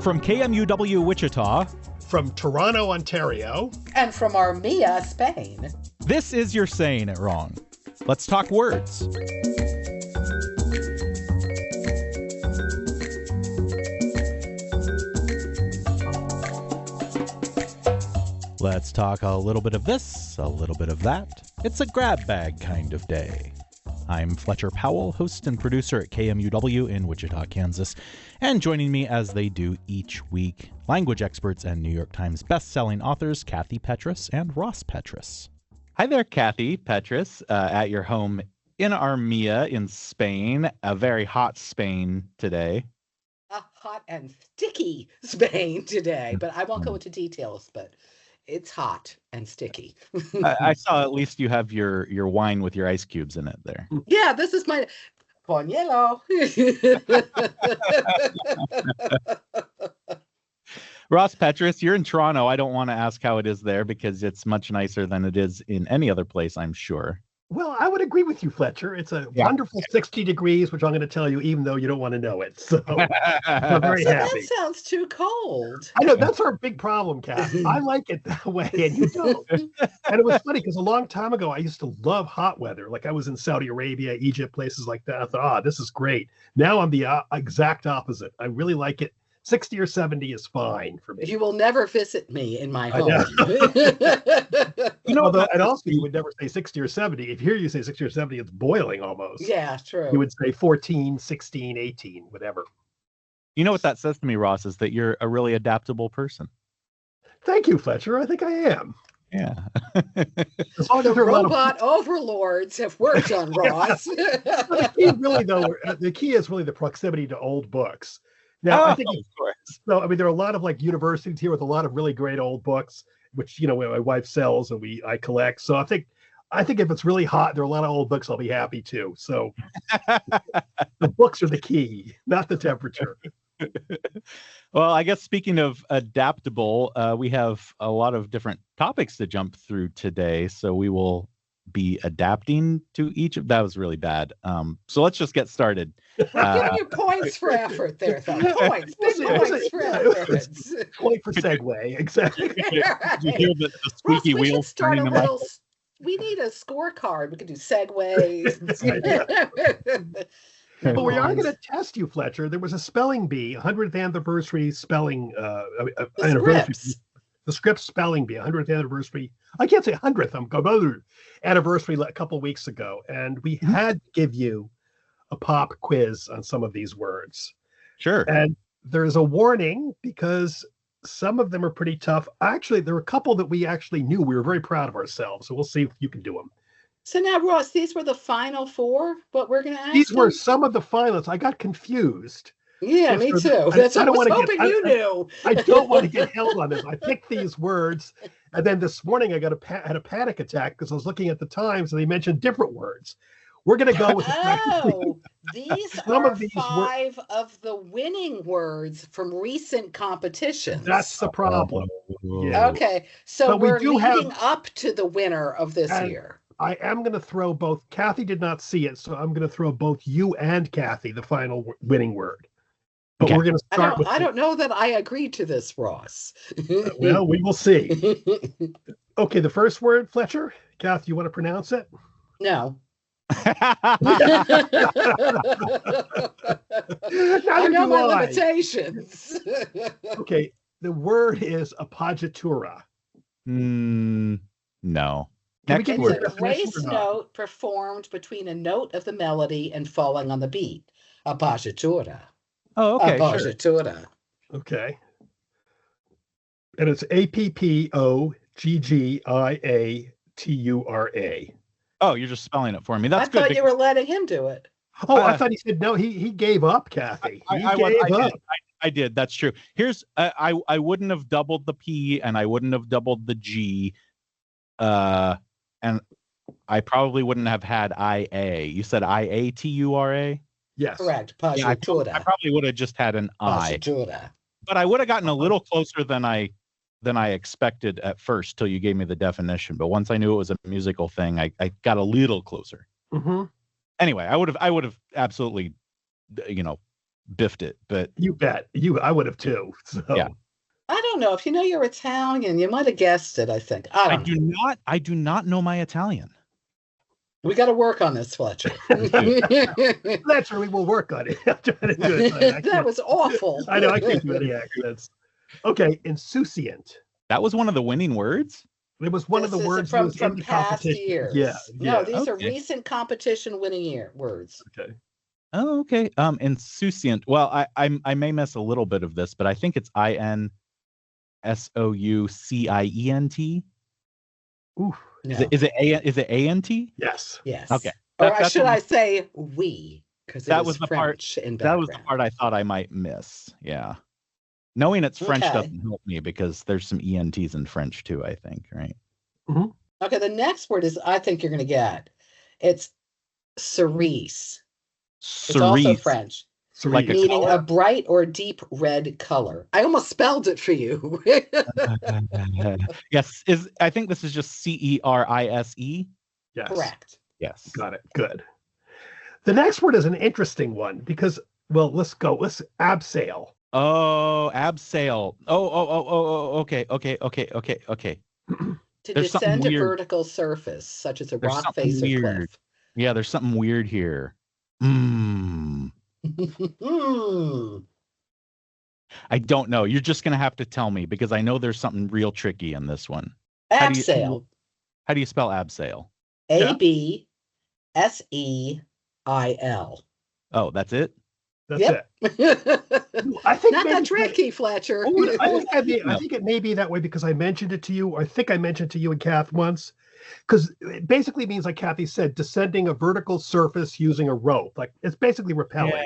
From KMUW Wichita, From Toronto, Ontario, And from Armia, Spain. this is You're Saying It Wrong. Let's talk words. Let's talk a little bit of this, a little bit of that. It's a grab bag kind of day. I'm Fletcher Powell, host and producer at KMUW in Wichita, Kansas. And joining me as they do each week, language experts and New York Times best-selling authors Kathy Petrus and Ross Petrus. Hi there, Kathy Petrus, at your home in Armia in Spain, a very hot Spain today. A hot and sticky Spain today, but I won't go into details, but it's hot and sticky. I saw at least you have your wine with your ice cubes in it there. Yeah, this is my con hielo. Ross Petrus, you're in Toronto. I don't want to ask how it is there because it's much nicer than it is in any other place, I'm sure. well, I would agree with you, Fletcher. It's a wonderful 60 degrees, which I'm going to tell you, even though you don't want to know it. So I'm very So happy. that sounds too cold. I know that's our big problem, Kathy. I like it that way, and you don't. And it was funny because a long time ago, I used to love hot weather. Like I was in Saudi Arabia, Egypt, places like that. I thought, this is great. Now I'm the exact opposite. I really like it. 60 or 70 is fine for me. You will never visit me in my I know. home. Although, and also, you would never say 60 or 70. If here you say 60 or 70, it's boiling almost. Yeah, true. You would say 14, 16, 18, whatever. You know what that says to me, Ross, is that you're a really adaptable person. Thank you, Fletcher. I think I am. Yeah. As long as there are a lot of Robot overlords have worked on Ross. the key really, though, the key is really the proximity to old books. Now, I think of course. so. I mean, there are a lot of like universities here with a lot of really great old books, which my wife sells and I collect. So I think if it's really hot, there are a lot of old books. I'll be happy too. So the books are the key, not the temperature. Well, I guess speaking of adaptable, we have a lot of different topics to jump through today. So we will be adapting to each of that. Was really bad. So let's just get started. I'm giving you points for effort there, though. Points. Big points for effort. Point for segue, exactly. Did you hear the squeaky Ross, we should wheels start turning a in my little. We need a scorecard. We could do segues. But we are going to test you, Fletcher. There was a spelling bee, 100th anniversary spelling anniversary. Scripts. The Scripps spelling bee, 100th anniversary. I can't say 100th. I'm going anniversary a couple weeks ago, and we had to give you a pop quiz on some of these words. Sure. And there's a warning because some of them are pretty tough. Actually, there were a couple that we actually knew. We were very proud of ourselves. So we'll see if you can do them. So now, Ross, these were the final four. What we're going to ask. These were them? some of the finalists. I got confused. Yeah, me too. That's what I was hoping you knew. I don't want to get held on this. I picked these words, and then this morning I had a panic attack because I was looking at the Times and they mentioned different words. We're going to go with these some are of these five of the winning words from recent competitions. That's the problem. Yeah. Okay, so But we we're do leading have- up to the winner of this And- year. I am going to throw both. Kathy did not see it, so I'm going to throw both you and Kathy the final winning word. But Okay. we're going to start with. I don't know that I agree to this, Ross. Well, we will see. Okay, the first word, Fletcher. Kathy, you want to pronounce it? No. Neither I know do my I. limitations. Okay, the word is appoggiatura. No. Can we Next get word. It's a definition grace or not? note performed between a note of the melody and falling on the beat. Appoggiatura. Oh, okay. Sure. Appoggiatura. Okay. And it's appoggiatura. Oh, you're just spelling it for me. I That's good. thought you were letting him do it. Oh, I thought he said no. He gave up, Kathy. He gave up. I did. That's true. Here's I wouldn't have doubled the P and I wouldn't have doubled the G, and I probably wouldn't have had IA. You said IATURA. Yes. Correct. Yeah, I Appoggiatura. probably would have just had an I, Appoggiatura. but I would have gotten a little closer than I expected at first till you gave me the definition. But once I knew it was a musical thing, I got a little closer. Mm-hmm. Anyway, I would have absolutely, biffed it, but You bet. I would have too. So yeah. I don't know. If you know you're Italian, you might have guessed it, I think. I do not know my Italian. We got to work on this, Fletcher. Fletcher, we will work on it. I'm trying to do it. That was awful. I know, I can't do any accents. Okay, insouciant. That was one of the winning words? It was one of the words from in the past years. Yeah. No, these are recent competition winning words. Okay. Oh, okay. Insouciant. Well, I may miss a little bit of this, but I think it's INSOUCIENT. Oof. No. Is it A-N-T? Yes. Yes. Okay. Or should I say we? Because that was the French part. That was the part I thought I might miss. Yeah. Knowing it's French doesn't help me because there's some ENTs in French too, I think, right? Mm-hmm. Okay, the next word is I think you're going to get. It's cerise. It's also French. Like meaning a bright or deep red color. I almost spelled it for you. Yes, I think this is just CERISE. Yes. Correct. Yes. Got it. Good. The next word is an interesting one because, well, let's go. Let's abseil. Oh, abseil. Oh, okay. To There's descend a vertical surface, such as a rock face or cliff. Yeah, there's something weird here. I don't know. You're just going to have to tell me because I know there's something real tricky in this one. Abseil. How do you spell abseil? ABSEIL. Oh, that's it? That's it. I think not that tricky, Fletcher. I think it may be that way because I mentioned it to you, or I think I mentioned to you and Kath once. Because it basically means, like Kathy said, descending a vertical surface using a rope. Like it's basically rappelling.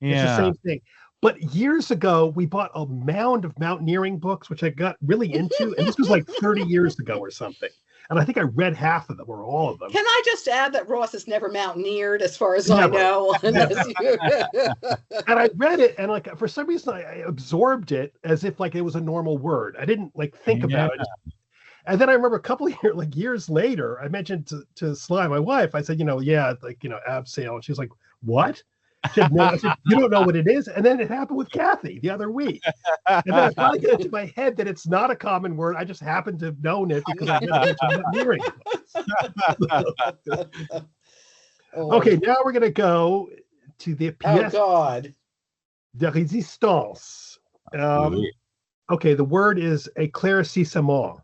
It's the same thing. But years ago, we bought a mound of mountaineering books, which I got really into. And this was like 30 years ago or something. And I think I read half of them or all of them. Can I just add that Ross has never mountaineered, as far as I know? And I read it, and like for some reason, I absorbed it as if like it was a normal word. I didn't like think about it. And then I remember a couple of years later, I mentioned to Sly, my wife, I said, abseil. And she was like, what? She said, no. I said, you don't know what it is? And then it happened with Kathy the other week. And then I finally got into my head that it's not a common word. I just happened to have known it because I mentioned hearing. Okay, now we're going to go to the pièce de résistance. Okay, the word is éclaircissement.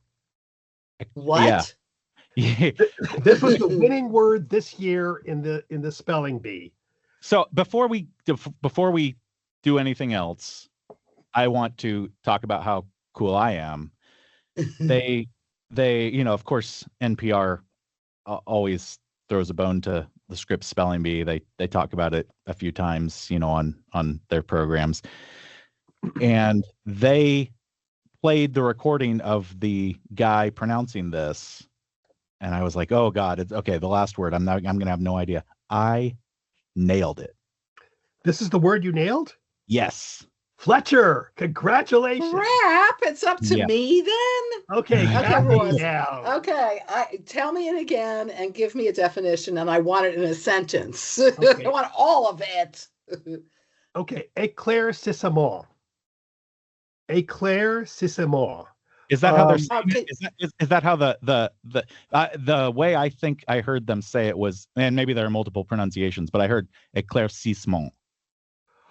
What? Yeah. This was the winning word this year in the spelling bee. So before we do anything else, I want to talk about how cool I am. They of course NPR always throws a bone to the Scripps spelling bee. They talk about it a few times, on their programs, and they played the recording of the guy pronouncing this, and I was like, "Oh God, it's okay." The last word, I'm gonna have no idea. I nailed it. This is the word you nailed? Yes. Fletcher, congratulations. Crap, it's up to me then? Okay. Okay, tell me it again and give me a definition, and I want it in a sentence. Okay. I want all of it. Okay, éclaircissement. Éclaircissement. Is that how they're saying it? Is that how the way I think I heard them say it was, and maybe there are multiple pronunciations, but I heard éclaircissement.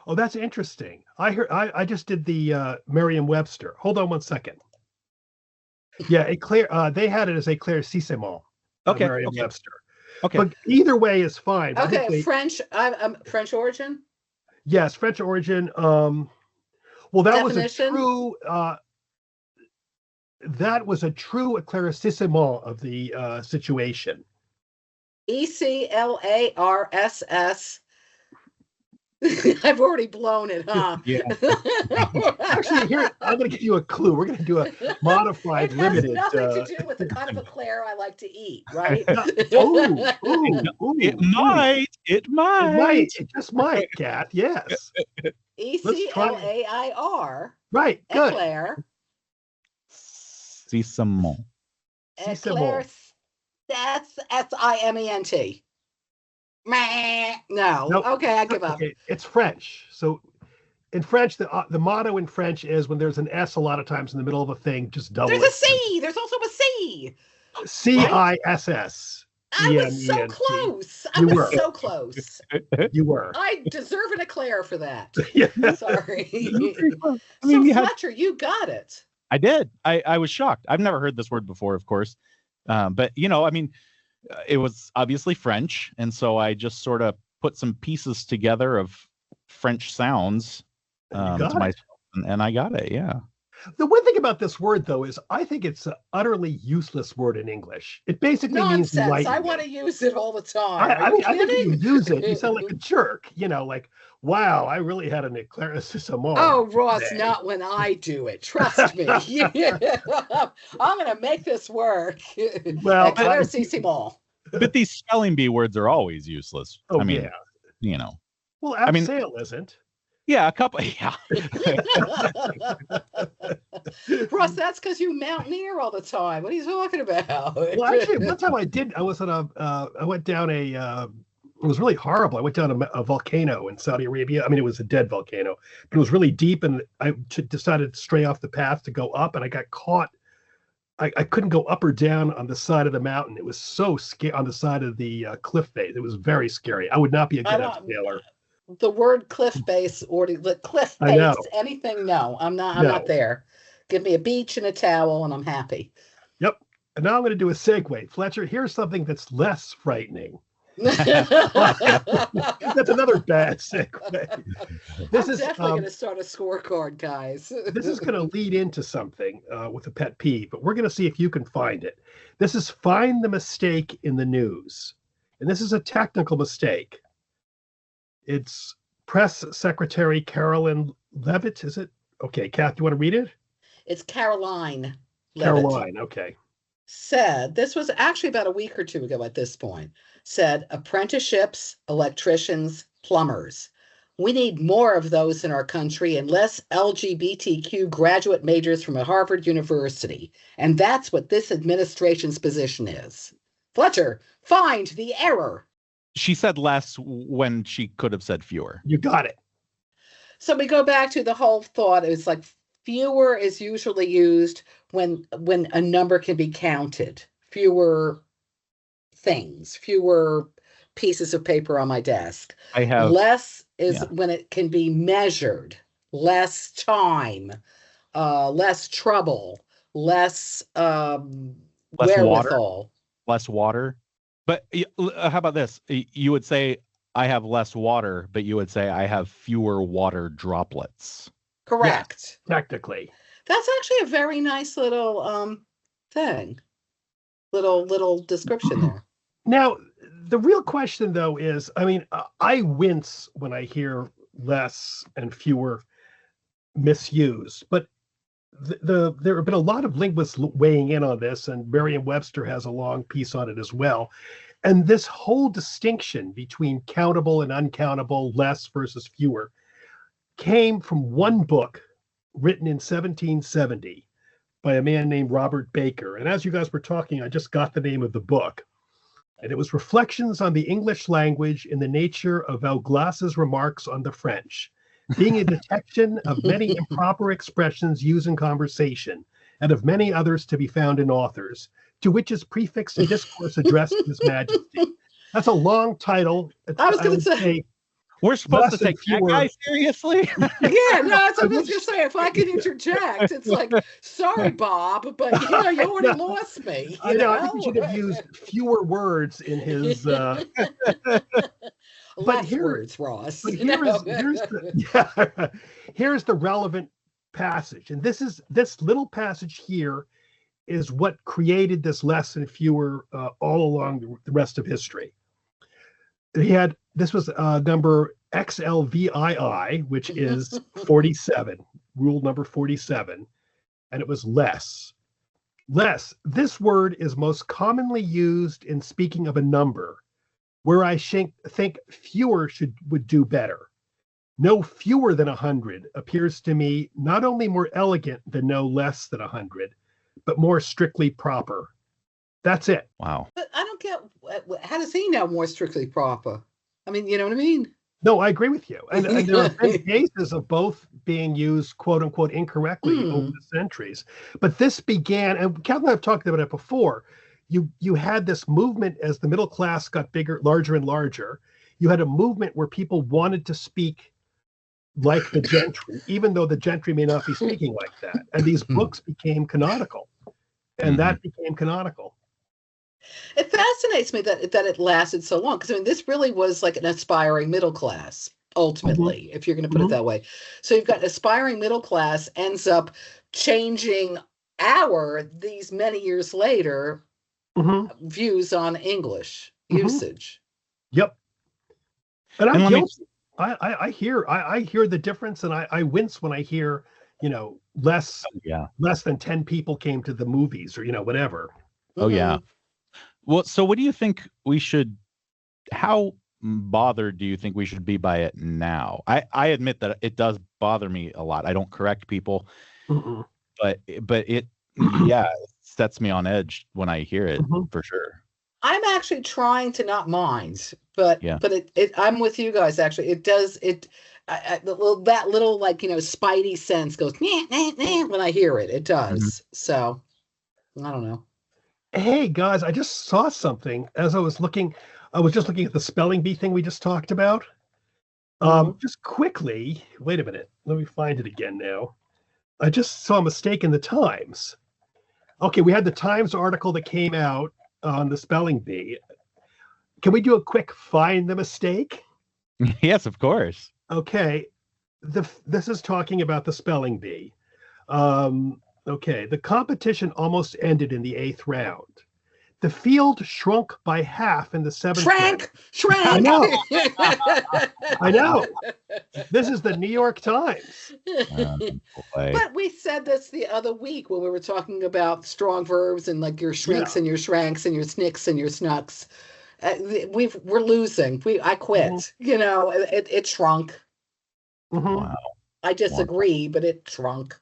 Oh, that's interesting. I just did the Merriam-Webster. Hold on one second. Yeah, they had it as éclaircissement. Okay. Merriam-Webster. Okay. But either way is fine. Okay, French origin? Yes, French origin. Well, that definition? was a true éclaircissement of the situation. ECLARSS. I've already blown it, huh? Yeah. Actually, here I'm going to give you a clue. We're going to do a modified limited. It has nothing to do with the kind of eclair I like to eat, right? It might. It It just might, Kat. Yes. ECLAIR. Right. Good. Eclair. Cissement. Eclair. That's SIMENT. No. Nope. Okay, I give up. It's French. So in French, the motto in French is when there's an S a lot of times in the middle of a thing, just double There's it. a C. There's also a C. CISS. I was so close. I You was were. so close. You were. I deserve an eclair for that. Yeah. Sorry. I So mean, Fletcher, you got it. I did. I was shocked. I've never heard this word before, of course. But, I mean, it was obviously French. And so I just sort of put some pieces together of French sounds to myself. And I got it. Yeah. The one thing about this word, though, is I think it's an utterly useless word in English. It basically means enlightenment. I want to use it all the time. I think if you use it, you sound like a jerk. Like, wow, I really had an eclaircissimo. Oh, Ross, not when I do it. Trust me. I'm going to make this work. Well, but these spelling bee words are always useless. Oh, I mean, Well, abseil isn't. Yeah, a couple. Yeah. Ross, that's because you mountaineer all the time. What are you talking about? Well, actually, one time I was on I went down it was really horrible. I went down a volcano in Saudi Arabia. I mean, it was a dead volcano, but it was really deep, and I decided to stray off the path to go up, and I got caught. I couldn't go up or down on the side of the mountain. It was so scary on the side of the cliff face. It was very scary. I would not be a good abseiler. The word cliff face or the cliff face, anything? No, I'm not. I'm not there. Give me a beach and a towel, and I'm happy. Yep. And now I'm going to do a segue. Fletcher, here's something that's less frightening. That's another bad segue. This is definitely going to start a scorecard, guys. This is going to lead into something with a pet peeve, but we're going to see if you can find it. This is find the mistake in the news. And this is a technical mistake. It's Press Secretary Carolyn Levitt, is it? Okay, Kath, do you want to read it? It's Caroline Levitt. Caroline, okay. Said, this was actually about a week or two ago at this point, said apprenticeships, electricians, plumbers. We need more of those in our country and less LGBTQ graduate majors from a Harvard University. And that's what this administration's position is. Fletcher, find the error. She said less when she could have said fewer. You got it. So we go back to the whole thought. It's like fewer is usually used when a number can be counted. Fewer things, fewer pieces of paper on my desk. I have less is when it can be measured. Less time, less trouble, less wherewithal. Less water. But how about this? You would say, I have less water, but you would say, I have fewer water droplets. Correct. Yes, technically. That's actually a very nice little thing. Little description there. Now, the real question, though, is, I mean, I wince when I hear less and fewer misused, but there have been a lot of linguists weighing in on this, and Merriam-Webster has a long piece on it as well. And this whole distinction between countable and uncountable, less versus fewer, came from one book written in 1770 by a man named Robert Baker. And as you guys were talking, I just got the name of the book. And it was Reflections on the English Language in the Nature of Valglas's Remarks on the French, being a detection of many improper expressions used in conversation, and of many others to be found in authors, to which is prefixed a discourse addressed to His Majesty. That's a long title. I was going to say, we're supposed to take that guy seriously? Yeah, no, that's what I was going to say. If I could interject, it's like, sorry, Bob, but you already lost me. I think he should have used fewer words in his. Less words, Ross. But here's the relevant passage, and this little passage here is what created this less and fewer all along the rest of history. This was number XLVII, which is 47, rule number 47, and it was less. Less. This word is most commonly used in speaking of a number, where I think fewer would do better. No fewer than 100 appears to me not only more elegant than no less than 100, but more strictly proper. That's it. Wow. But I don't get, how does he know more strictly proper? I mean, you know what I mean? No, I agree with you. And there have been cases of both being used, quote unquote, incorrectly over the centuries. But this began, and Catherine and I have talked about it before. You had this movement as the middle class got bigger, larger and larger. You had a movement where people wanted to speak like the gentry, even though the gentry may not be speaking like that. And these books became canonical. And that became canonical. It fascinates me that it lasted so long, because I mean, this really was like an aspiring middle class, ultimately, if you're going to put it that way. So you've got an aspiring middle class ends up changing these many years later, views on English usage. Yep. And I'm guilty. I hear the difference, and I wince when I hear, less than 10 people came to the movies, or whatever. Oh yeah. Well, so what do you think how bothered do you think we should be by it now? I admit that it does bother me a lot. I don't correct people, but it sets me on edge when I hear it, for sure. I'm actually trying to not mind, but I'm with you guys. Actually, it does. That little like spidey sense goes when I hear it. It does. So I don't know. Hey guys, I just saw something as I was just looking at the spelling bee thing we just talked about. Just quickly, wait a minute. Let me find it again now. I just saw a mistake in the Times. Okay, we had the Times article that came out on the spelling bee. Can we do a quick find the mistake? Yes, of course. Okay. This is talking about the spelling bee. Okay, the competition almost ended in the 8th round. The field shrunk by half in the 7th round. Shrank. I know. This is the New York Times. But we said this the other week when we were talking about strong verbs and like your shrinks and your shranks and your snicks and your snucks. We're losing. I quit. It shrunk. Wow. I disagree, but it shrunk.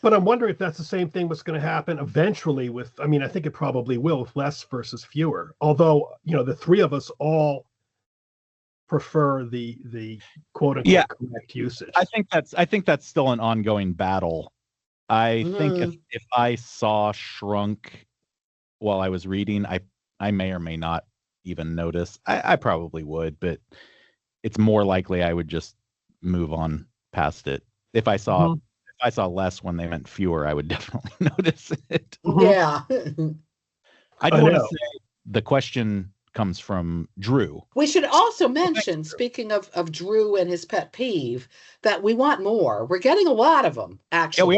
But I'm wondering if that's the same thing what's going to happen eventually with, I think it probably will, with less versus fewer. Although, the three of us all prefer the quote unquote correct usage. I think that's still an ongoing battle. I think if I saw shrunk while I was reading, I may or may not even notice. I probably would, but it's more likely I would just move on past it. If I saw less when they meant fewer, I would definitely notice it. Yeah. I do want to say the question comes from Drew. We should also mention, speaking of Drew and his pet peeve, that we want more. We're getting a lot of them, actually.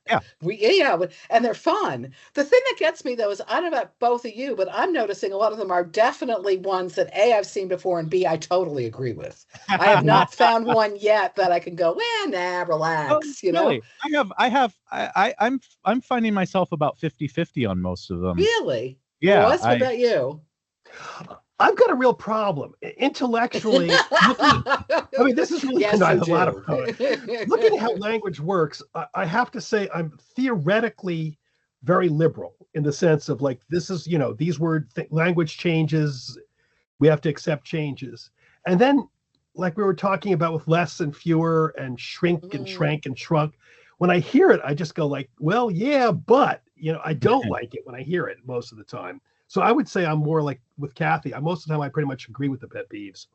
Yeah, we are. Yeah. And they're fun. The thing that gets me, though, is I don't know about both of you, but I'm noticing a lot of them are definitely ones that A, I've seen before, and B, I totally agree with. I have not found one yet that I can go, relax, Really? I'm finding myself about 50-50 on most of them. Really? Yeah. What about you? I've got a real problem intellectually. This is really a lot of looking at how language works. I have to say I'm theoretically very liberal in the sense of like, this is, these language changes, we have to accept changes. And then like we were talking about with less and fewer and shrink and shrank and shrunk, when I hear it, I just go like, well, yeah, but, I don't like it when I hear it most of the time. So I would say I'm more like with Kathy. Most of the time, I pretty much agree with the pet peeves,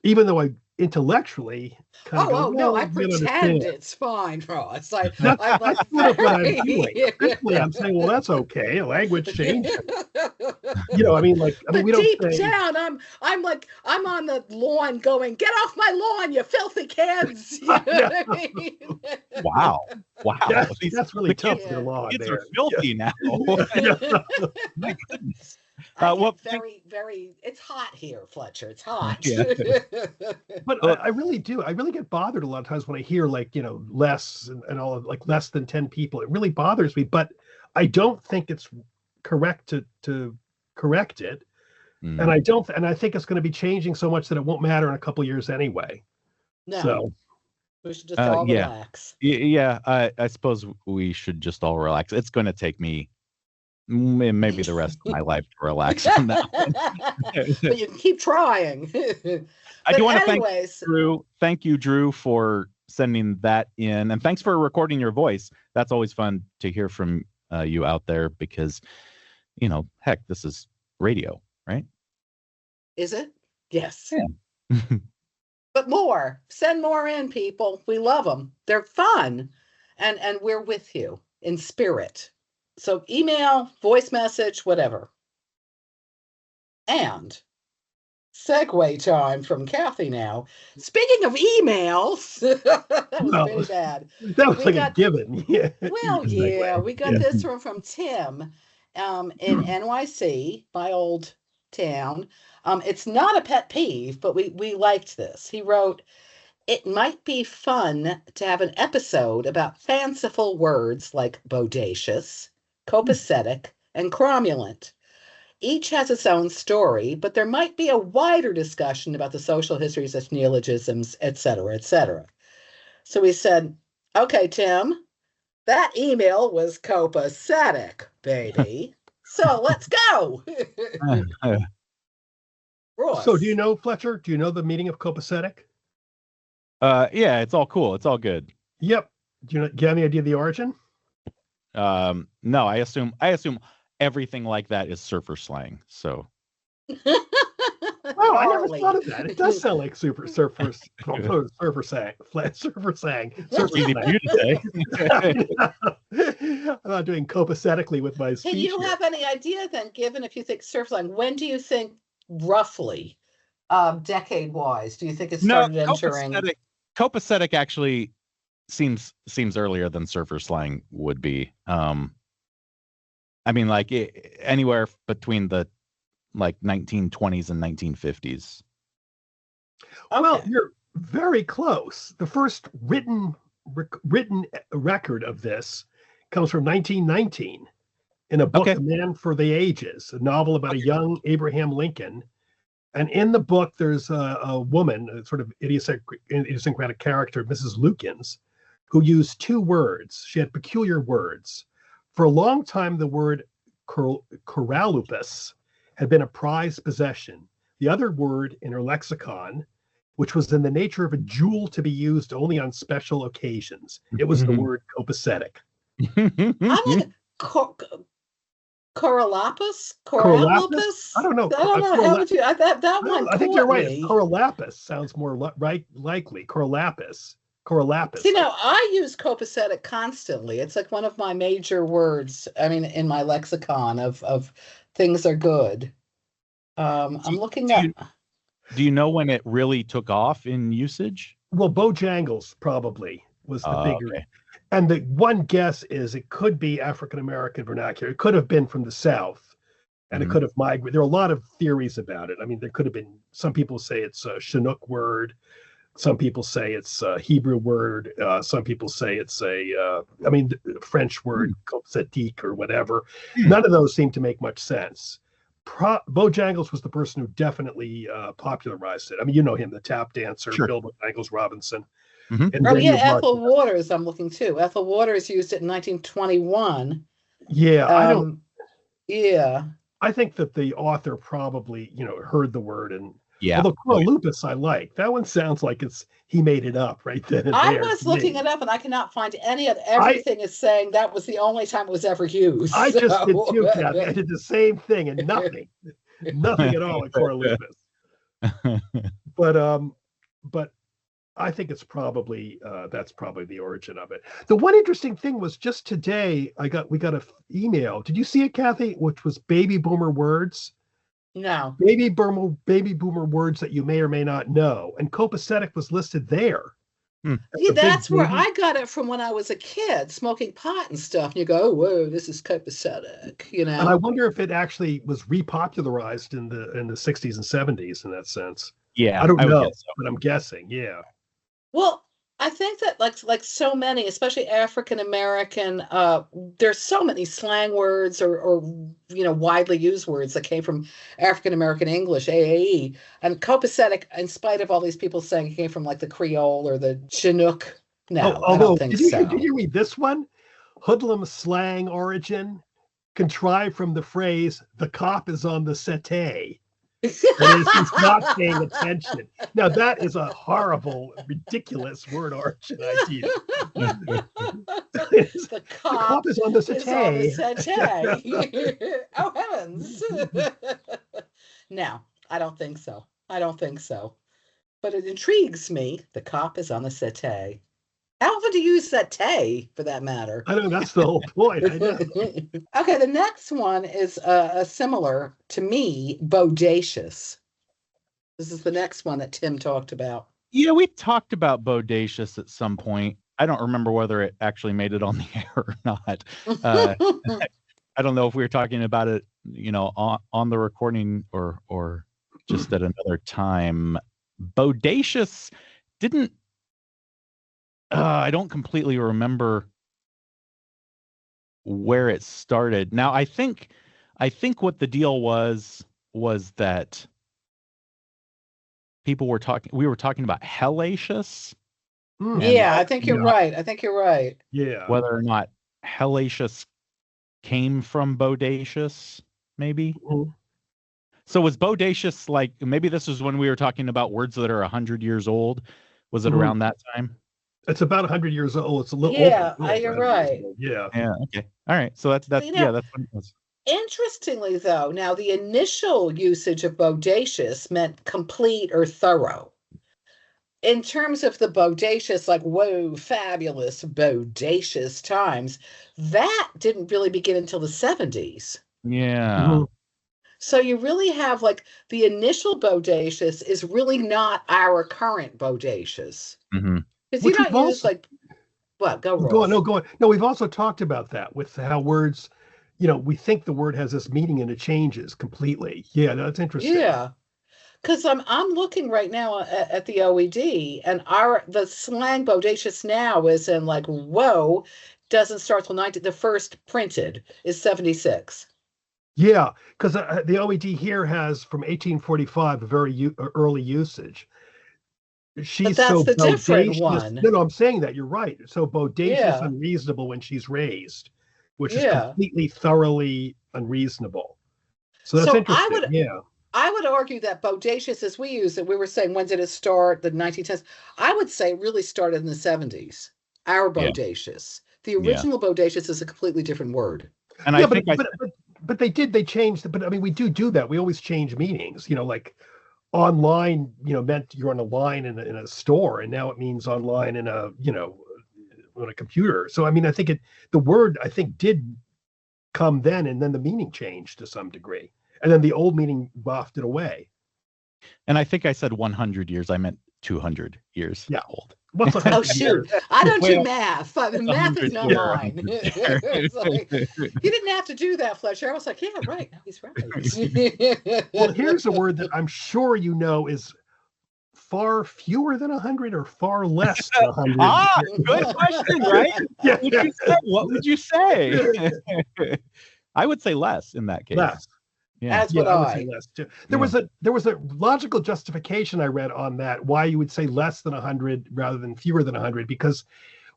even though I intellectually kind of go, no, I pretend it's fine for us. That's sort of what I'm doing. Officially, I'm saying, well, that's okay. A language change. We don't deep say, down, I'm on the lawn going, get off my lawn, you filthy kids. You know what I mean? Wow. That's really tough. Their lawn. Kids are filthy now. My goodness. Very, it's hot here, Fletcher. It's hot. Yeah. But I really do. I really get bothered a lot of times when I hear less and all of like less than 10 people. It really bothers me, but I don't think it's correct to correct it. And I think it's going to be changing so much that it won't matter in a couple of years anyway. No. So we should just all relax. Yeah, I suppose we should just all relax. It's going to take me maybe the rest of my life to relax on that one. But you can keep trying. I do want to thank you, Drew, for sending that in, and thanks for recording your voice. That's always fun to hear from you out there because, heck, this is radio, right? Is it? Yes. Yeah. But send more in, people. We love them. They're fun, and we're with you in spirit. So email, voice message, whatever. And segue time from Kathy now. Speaking of emails, that was pretty bad. That was a given. Yeah. Well, yeah, we got this one from Tim in NYC, my old town. It's not a pet peeve, but we liked this. He wrote, "It might be fun to have an episode about fanciful words like bodacious, copacetic, and cromulent. Each has its own story, but there might be a wider discussion about the social histories of neologisms, etc., etc." So we said, okay, Tim, that email was copacetic, baby. So let's go. Ross. So do you know, Fletcher, do you know the meaning of copacetic? Yeah, it's all cool. It's all good. Yep. Do you have any idea of the origin? No, I assume everything like that is surfer slang. So. Well, I never thought of that. It does sound like surfer sang. Surfer sang. Surfer easy for you to say. I'm not doing copacetically with my speech. Hey, you have any idea then, given if you think surf slang, when do you think roughly, decade-wise, do you think it started entering? Copacetic actually seems earlier than surfer slang would be. I mean, like anywhere between the 1920s and 1950s. Okay. Well, you're very close. The first written record of this comes from 1919 in a book, The Man for the Ages, a novel about a young Abraham Lincoln. And in the book, there's a woman, a sort of idiosyncratic character, Mrs. Lukens, who used two words. She had peculiar words. For a long time, the word corallupus had been a prized possession. The other word in her lexicon, which was in the nature of a jewel to be used only on special occasions, it was the word copacetic. Corallapus? I don't know. How would you? That one. I think you're right. Corallapus sounds more likely. Corallapus. See, now I use copacetic constantly. It's like one of my major words. I mean, in my lexicon of things are good. I'm looking up. Do you know when it really took off in usage? Well, Bojangles probably was the bigger. Okay. And the one guess is it could be African American vernacular. It could have been from the South, and it could have migrated. There are a lot of theories about it. I mean, there could have been. Some people say it's a Chinook word. Some people say it's a Hebrew word. Some people say it's French word, copacetique or whatever. None of those seem to make much sense. Bojangles was the person who definitely popularized it. I mean, you know him, the tap dancer, Bill Bojangles Robinson. Oh, yeah, Ethel Waters, I'm looking too. Ethel Waters used it in 1921. Yeah, Yeah. I think that the author probably, heard the word and. Yeah. Although corallupus I like. That one sounds like he made it up right then and there. I was looking it up and I cannot find any of everything is saying that was the only time it was ever used. I just did too, Kathy. I did the same thing and nothing at all at corallupus. But I think it's probably that's probably the origin of it. The one interesting thing was just today we got an email. Did you see it, Kathy? Which was baby boomer words. No. Baby boomer words that you may or may not know. And copacetic was listed there. See, that's where I got it from when I was a kid, smoking pot and stuff. And you go, oh, whoa, this is copacetic, And I wonder if it actually was repopularized in the 60s and 70s in that sense. Yeah. I don't know, but I'm guessing, yeah. Well, I think that like so many, especially African American, there's so many slang words or widely used words that came from African American English, AAE, and copacetic. In spite of all these people saying it came from like the Creole or the Chinook, no, I don't think so. Did you read this one? Hoodlum slang origin. contrived from the phrase, the cop is on the settee. That is, he's not paying attention. Now, that is a horrible, ridiculous word origin idea. The cop is on the is on the settee. Oh, heavens. No, I don't think so. But it intrigues me. The cop is on the settee. How often do you use settee, for that matter? I know, that's the whole point. I know. Okay, the next one is a similar, to me, bodacious. This is the next one that Tim talked about. Yeah, we talked about bodacious at some point. I don't remember whether it actually made it on the air or not. I don't know if we were talking about it, on the recording or just at another time. Bodacious didn't. I don't completely remember where it started. Now, I think what the deal was that we were talking about hellacious. Yeah, I think you're right. Yeah. Whether or not hellacious came from bodacious, maybe. Mm-hmm. So was bodacious like, maybe this was when we were talking about words that are 100 years old. Was it around that time? It's about 100 years old. It's a little older. You're right. Yeah. Okay. All right. So that's that's what it was. Interestingly, though, now the initial usage of bodacious meant complete or thorough. In terms of the bodacious, like, whoa, fabulous, bodacious times, that didn't really begin until the 70s. Yeah. Mm-hmm. So you really have, like, the initial bodacious is really not our current bodacious. Mm-hmm. Because you don't use, like, what? Go on. No, we've also talked about that with how words, we think the word has this meaning and it changes completely. Yeah, that's interesting. Yeah. Because I'm looking right now at the OED, and the slang bodacious now is in, like, whoa, doesn't start till the first printed is 76. Yeah, because the OED here has from 1845 a very early usage. She's but that's so the bodacious. Different one. No, I'm saying that you're right. So bodacious, unreasonable when she's raised, which is completely, thoroughly unreasonable. So that's interesting. I would argue that bodacious, as we use it, we were saying, when did it start? The 1910s. I would say it really started in the 70s. Our bodacious. The original bodacious is a completely different word. And but they changed. But I mean, we do that. We always change meanings. Like online, meant you're on a line in a store, and now it means online in a, on a computer. So I mean, I think the word did come then, and then the meaning changed to some degree. And then the old meaning wafted away. And I think I said 100 years. I meant 200 years old. Oh, shoot. I don't do math. Math is not mine. Like, you didn't have to do that, Fletcher. I was like, yeah, right. No, he's right. Well, here's a word that I'm sure is far fewer than 100 or far less than 100. Good question, right? What would you say? I would say less in that case. Less. Yeah. That's what I would say less too. There was a logical justification I read on that, why you would say less than 100 rather than fewer than 100, because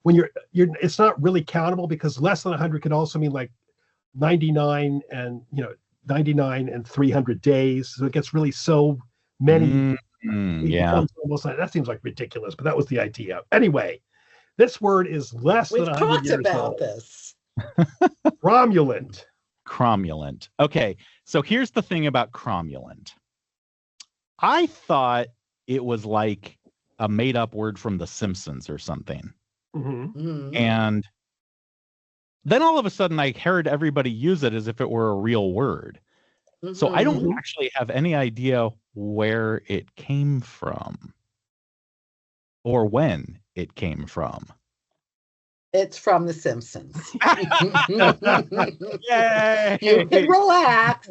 when you're it's not really countable, because less than 100 could also mean like 99 and 300 days. So it gets really so many. Almost like, that seems like ridiculous, but that was the idea. Anyway, this word is less than 100 years old. We've talked about this. Cromulent. Okay, so here's the thing about cromulent. I thought it was like a made-up word from The Simpsons or something. Mm-hmm. Mm-hmm. And then all of a sudden I heard everybody use it as if it were a real word. Mm-hmm. So I don't actually have any idea where it came from or when it came from. It's from The Simpsons. Yay! You can relax.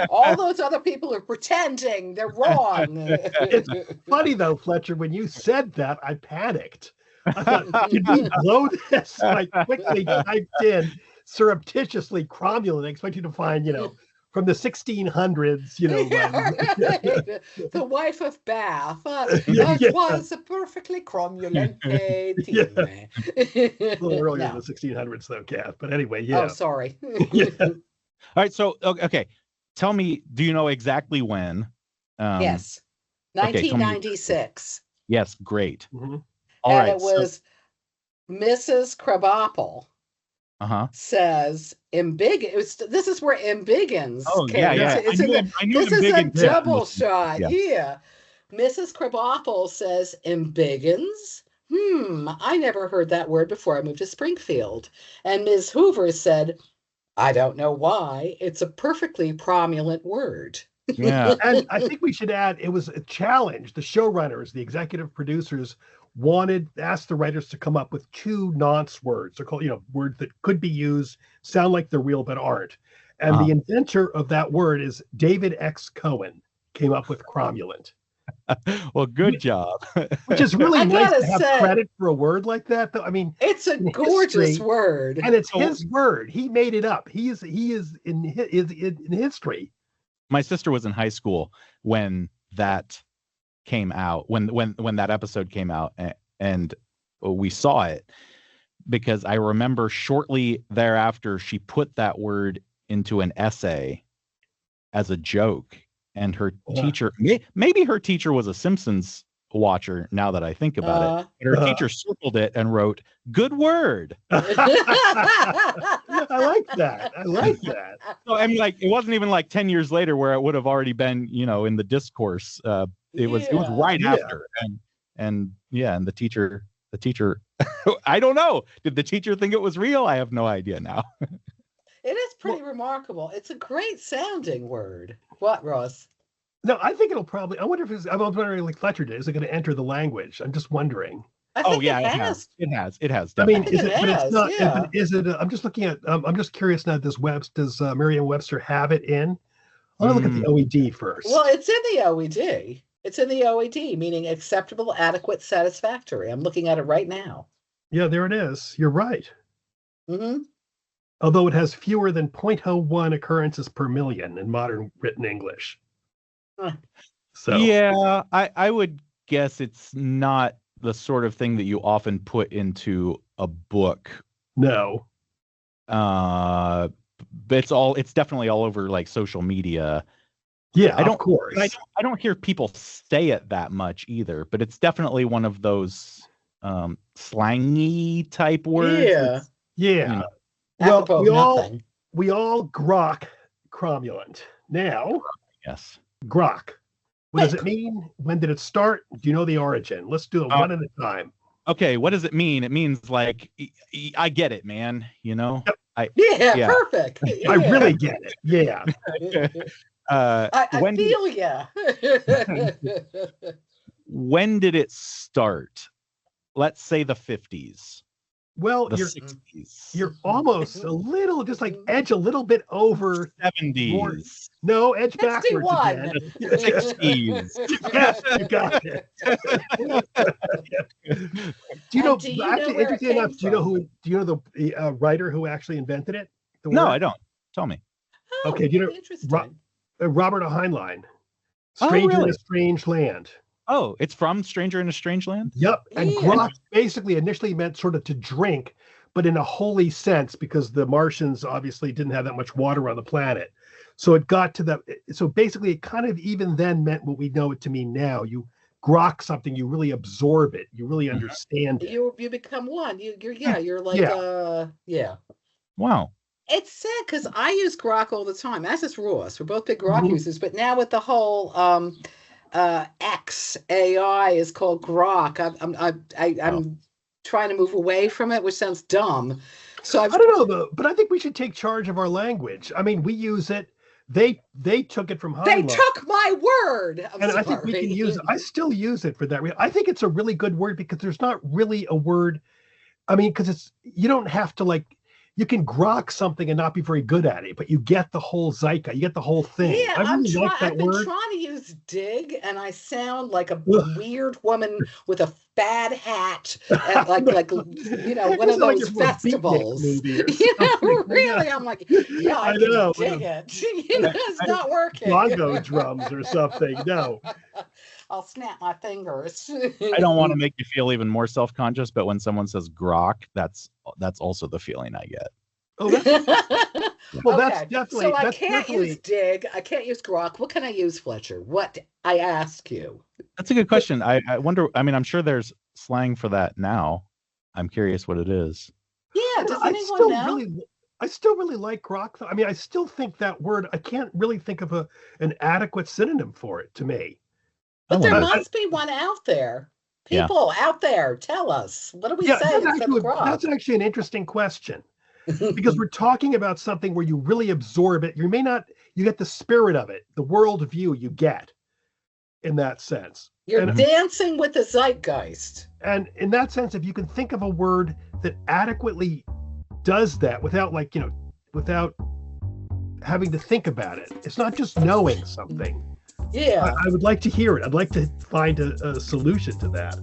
All those other people are pretending they're wrong. It's funny though, Fletcher, when you said that, I panicked. I thought, did we blow this? So I quickly typed in surreptitiously cromulent, expecting to find, from the 1600s, right. The wife of Bath. That was a perfectly cromulent team. A little earlier than the 1600s, though, Kath. But anyway, Oh, sorry. All right. So, okay. Tell me, do you know exactly when? Yes. Okay, tell me. 1996. Yes. Great. Mhm. All And right. it was Mrs. Krabappel Uh-huh. says this is where embiggens Oh, came. yeah. It's in I knew this is a Embiggens was in double this. shot. Yeah. Yeah. Mrs. Krabappel says embiggens. I never heard that word before I moved to Springfield. And Ms. Hoover said, I don't know why. It's a perfectly prominent word. Yeah. And I think we should add it was a challenge. The showrunners, the executive producers asked the writers to come up with 2 nonce words. They're called, words that could be used, sound like they're real but aren't. And the inventor of that word is David X. Cohen, came up with cromulent. Well, good job. Which is really I nice gotta to have say, credit for a word like that, though. I mean, it's a in gorgeous history, word. and it's his word. He made it up. He is in history. My sister was in high school when that came out, when that episode came out, and we saw it, because I remember shortly thereafter she put that word into an essay as a joke, and her teacher, maybe her teacher was a Simpsons watcher, now that I think about it, but her teacher circled it and wrote, "Good word." I like that. So I mean, like, it wasn't even like 10 years later where it would have already been, in the discourse. It was right after, and the teacher I don't know, did the teacher think it was real? I have no idea now. It is pretty remarkable. It's a great sounding word. What, Ross? No, I think it'll probably. I wonder if I'm wondering, like Fletcher did, is it going to enter the language? I'm just wondering. I think it has. It has. I mean, Definitely. is it? But it's not. Yeah. Is it? I'm just looking at. I'm just curious now. Does Merriam-Webster have it in? I'll look at the OED first. Well, it's in the OED. It's in the OED, meaning acceptable, adequate, satisfactory. I'm looking at it right now. Yeah, there it is. You're right. Mm-hmm. Although it has fewer than 0.01 occurrences per million in modern written English. So yeah, I would guess it's not the sort of thing that you often put into a book. No. But it's definitely all over like social media. Yeah, of course. I don't hear people say it that much either, but it's definitely one of those slangy type words. Yeah. Well, we all grok cromulent. Now, yes. Grok. What does it mean? When did it start? Do you know the origin? Let's do it one at a time. Okay, what does it mean? It means like, I get it, man. Yep. Perfect. I really get it. Yeah. I feel ya. When did it start? Let's say the 50s. Well, the 60s. You're almost a little, just like edge a little bit over 70s. More, no, edge 61. Backwards again. 60s. Yes, you got it. Do you know? Actually, interesting enough, do you know the writer who actually invented it? No, I don't. Tell me. Oh, okay, do you know Robert Heinlein? Stranger in a Strange Land. Oh, it's from Stranger in a Strange Land? Yep. And grok basically initially meant sort of to drink, but in a holy sense, because the Martians obviously didn't have that much water on the planet. So it got to that. So basically, it kind of even then meant what we know it to mean now. You grok something, you really absorb it, you really understand it. You become one. You're like Wow. It's sad because I use grok all the time. As is Ross. We're both big grok users, but now with the whole X AI is called grok. I'm trying to move away from it, which sounds dumb. So I don't know though, but I think we should take charge of our language. I mean, we use it. They took it from Heinlein. They took my word. I think we can use it. I still use it for that reason. I think it's a really good word because there's not really a word. I mean, because you don't have to you can grok something and not be very good at it, but you get the whole zeitgeist, you get the whole thing. Yeah, I've been trying to use dig, and I sound like a weird woman with a bad hat at like one of those festivals. Really, I'm like, I know. Dig it. It's not working. Bongo drums or something. No. I'll snap my fingers. I don't want to make you feel even more self-conscious, but when someone says grok, that's also the feeling I get. Oh, that's well. That's Okay, definitely so I that's can't definitely. use dig. I can't use grok. What can I use, Fletcher? What I ask you? That's a good question. I wonder. I mean, I'm sure there's slang for that now. I'm curious what it is. Yeah, does I anyone know? still really like grok. I mean, I still think that word. I can't really think of an adequate synonym for it to me. But there wonder. must be one out there. Yeah. People out there, tell us. What do we Yeah, say instead of that's grok? actually an interesting question because we're talking about something where you really absorb it. You may not. You get the spirit of it, the worldview you get in that sense. You're And dancing with the zeitgeist. and in that sense, if you can think of a word that adequately does that without having to think about it, it's not just knowing something. Yeah. I would like to hear it. I'd like to find a solution to that.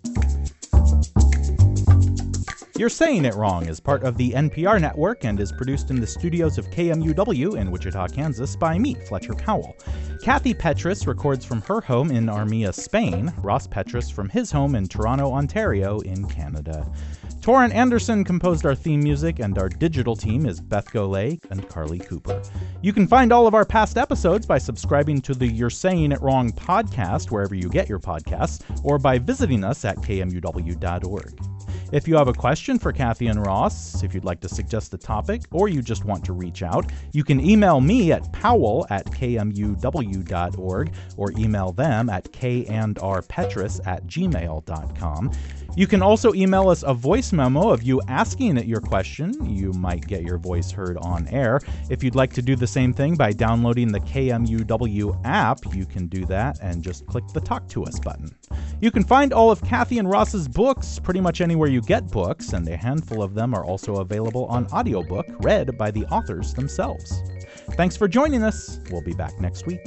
You're Saying It Wrong is part of the NPR network and is produced in the studios of KMUW in Wichita, Kansas by me, Fletcher Powell. Kathy Petrus records from her home in Armia, Spain, Ross Petrus from his home in Toronto, Ontario in Canada. Torrin Anderson composed our theme music, and our digital team is Beth Golay and Carly Cooper. You can find all of our past episodes by subscribing to the You're Saying It Wrong podcast wherever you get your podcasts, or by visiting us at kmuw.org. If you have a question for Kathy and Ross, if you'd like to suggest a topic, or you just want to reach out, you can email me at powell@kmuw.org or email them at kandrpetrus@gmail.com. You can also email us a voice memo of you asking it your question. You might get your voice heard on air. If you'd like to do the same thing by downloading the KMUW app, you can do that and just click the Talk to Us button. You can find all of Kathy and Ross's books pretty much anywhere you get books, and a handful of them are also available on audiobook read by the authors themselves. Thanks for joining us. We'll be back next week.